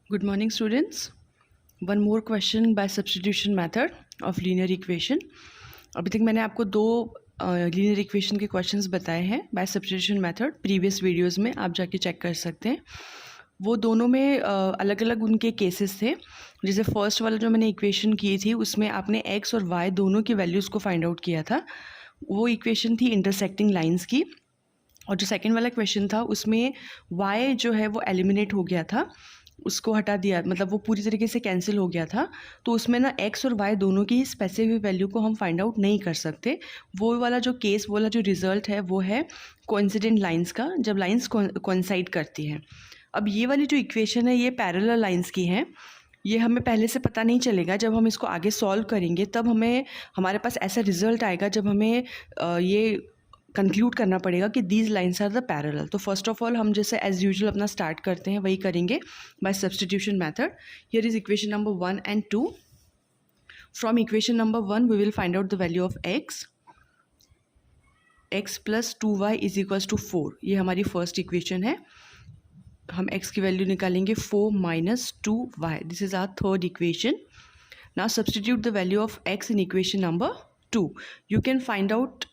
Good morning students. One more question by substitution method of linear equation. अभी तक मैंने आपको दो लीनियर इक्वेशन के क्वेश्चंस बताए हैं by substitution method previous videos में, आप जाके चेक कर सकते हैं। वो दोनों में अलग अलग उनके केसेस थे। जैसे फर्स्ट वाला जो मैंने इक्वेशन की थी उसमें आपने x और y दोनों की वैल्यूज़ को फाइंड आउट किया था। वो इक्वेशन थी इंटरसेक्टिंग लाइंस की। और जो सेकेंड वाला क्वेश्चन था उसमें y जो है वो एलिमिनेट हो गया था, उसको हटा दिया, मतलब वो पूरी तरीके से कैंसिल हो गया था। तो उसमें ना x और y दोनों की स्पेसिफिक वैल्यू को हम फाइंड आउट नहीं कर सकते। वो वाला जो केस, वो वाला जो रिजल्ट है वो है कोइंसिडेंट लाइंस का, जब लाइंस कोइंसाइड करती हैं। अब ये वाली जो इक्वेशन है ये पैरेलल लाइंस की है। ये हमें पहले से पता नहीं चलेगा, जब हम इसको आगे सॉल्व करेंगे तब हमारे पास ऐसा रिजल्ट आएगा जब हमें ये कंक्लूड करना पड़ेगा कि these lines are the parallel. तो फर्स्ट ऑफ ऑल हम जैसे एज यूजुअल अपना स्टार्ट करते हैं वही करेंगे by substitution method. Here is equation number 1 and 2। From equation number 1 we will find out the value of x plus 2y is equals to 4। ये हमारी फर्स्ट इक्वेशन है। हम x की वैल्यू निकालेंगे 4 minus 2y। This is our third equation. Now substitute the value of x in equation number 2। You can find out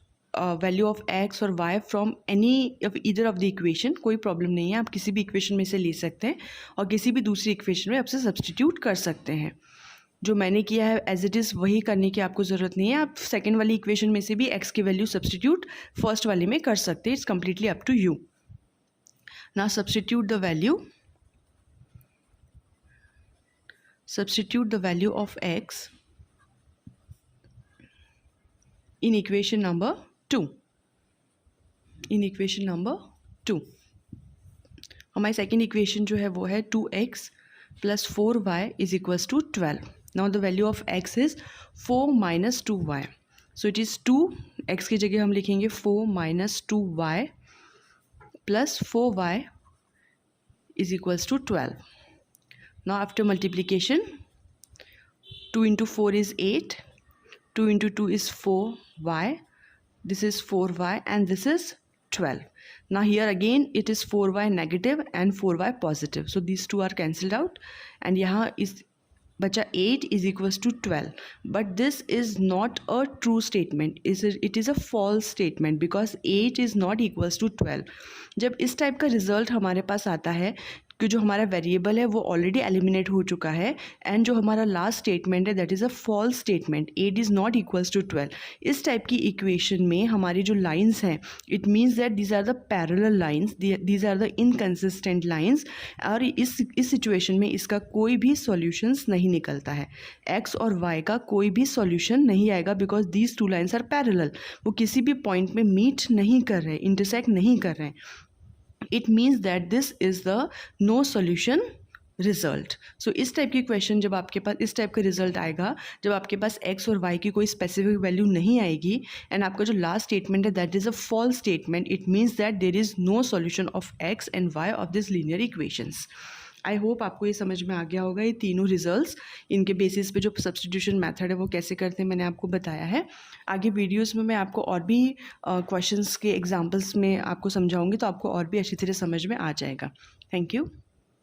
value of x और y from any of either of the equation. कोई problem नहीं है, आप किसी भी equation में से ले सकते हैं और किसी भी दूसरी इक्वेशन में आपसे सब्स्टिट्यूट कर सकते हैं। जो मैंने किया है एज इट इज़ वही करने की आपको ज़रूरत नहीं है। आप सेकेंड वाली इक्वेशन में से भी x की वैल्यू सब्स्टिट्यूट फर्स्ट वाले में कर सकते हैं। It's completely up to you. Now substitute the value of x in equation number 2। In equation number 2 हमारी सेकेंड इक्वेशन जो है वो है 2x plus 4y is equals to 12। Now the value of x is 4 minus 2y। So it is 2, x की जगह हम लिखेंगे 4 minus 2y plus 4y is equals to 12। Now after multiplication 2 into 4 is 8, 2 into 2 is 4y, this is 4y and this is 12. Now here again it is 4y negative and 4y positive, so these two are cancelled out and यहाँ is बचा 8 is equals to 12, but this is not a true statement, it is a false statement because 8 is not equals to 12। जब इस type का result हमारे पास आता है कि जो हमारा वेरिएबल है वो ऑलरेडी एलिमिनेट हो चुका है एंड जो हमारा लास्ट स्टेटमेंट है that is a false statement, 8 is not equals to 12। इस टाइप की इक्वेशन में हमारी जो लाइंस हैं, it means that these are the parallel lines, these are the inconsistent lines. और इस सिचुएशन में इसका कोई भी सॉल्यूशंस नहीं निकलता है। x और y का कोई भी सॉल्यूशन नहीं आएगा because these two lines are parallel. वो किसी भी पॉइंट में मीट नहीं कर रहे, इंटरसेक्ट नहीं कर रहे हैं। It means that this is the no solution result. So इस टाइप की क्वेश्चन जब आपके पास इस टाइप का रिजल्ट आएगा, जब आपके पास x और y की कोई स्पेसिफिक वैल्यू नहीं आएगी एंड आपका जो लास्ट स्टेटमेंट है that is a false statement, it means that there is no solution of x and y of this linear equations. I hope आपको ये समझ में आ गया होगा। ये तीनों रिजल्ट्स इनके बेसिस पे जो सब्स्टिट्यूशन मेथड है वो कैसे करते हैं मैंने आपको बताया है। आगे वीडियोस में मैं आपको और भी क्वेश्चंस के एग्जांपल्स में आपको समझाऊंगी तो आपको और भी अच्छी तरह समझ में आ जाएगा। Thank you.